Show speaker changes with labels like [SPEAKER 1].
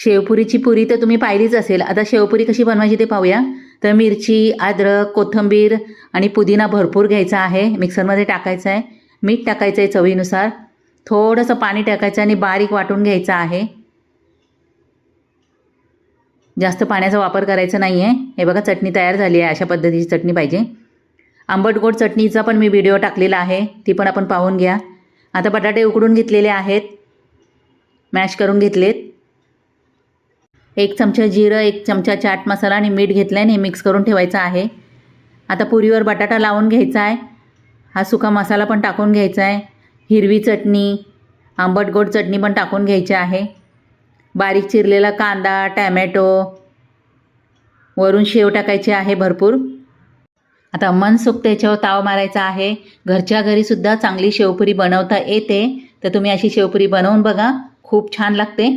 [SPEAKER 1] शेवपुरीची पुरी तर तुम्ही पाहिलीच असेल. आता शेवपुरी कशी बनवायची ते पाहूया. तर मिरची, अद्रक, कोथिंबीर आणि पुदिना भरपूर घ्यायचा आहे, मिक्सरमध्ये टाकायचा आहे. मीठ टाकायचं आहे चवीनुसार. थोडंसं पाणी टाकायचं आणि बारीक वाटून घ्यायचं आहे. जास्त पाण्याचा वापर करायचा नाही आहे. हे बघा चटणी तयार झाली आहे. अशा पद्धतीची चटणी पाहिजे. आंबट गोड चटणीचा पण मी व्हिडिओ टाकलेला आहे, ती पण आपण पाहून घ्या. आता बटाटे उकडून घेतलेले आहेत, मॅश करून घेतलेत. 1 चमचा जिरं, 1 चमचा चाट मसाला आणि मीठ घेतलं आहे आणि मिक्स करून ठेवायचं आहे. आता पुरीवर बटाटा लावून घ्यायचा आहे. हा सुका मसाला पण टाकून घ्यायचा आहे. हिरवी चटणी, आंबट गोड चटणी पण टाकून घ्यायची आहे. बारीक चिरलेला कांदा, टॅमॅटो, वरून शेव टाकायची आहे भरपूर. आता मनसोक्त याच्यावर ताव मारायचा आहे. घरच्या घरीसुद्धा चांगली शेवपुरी बनवता येते, तर तुम्ही अशी शेवपुरी बनवून बघा, खूप छान लागते.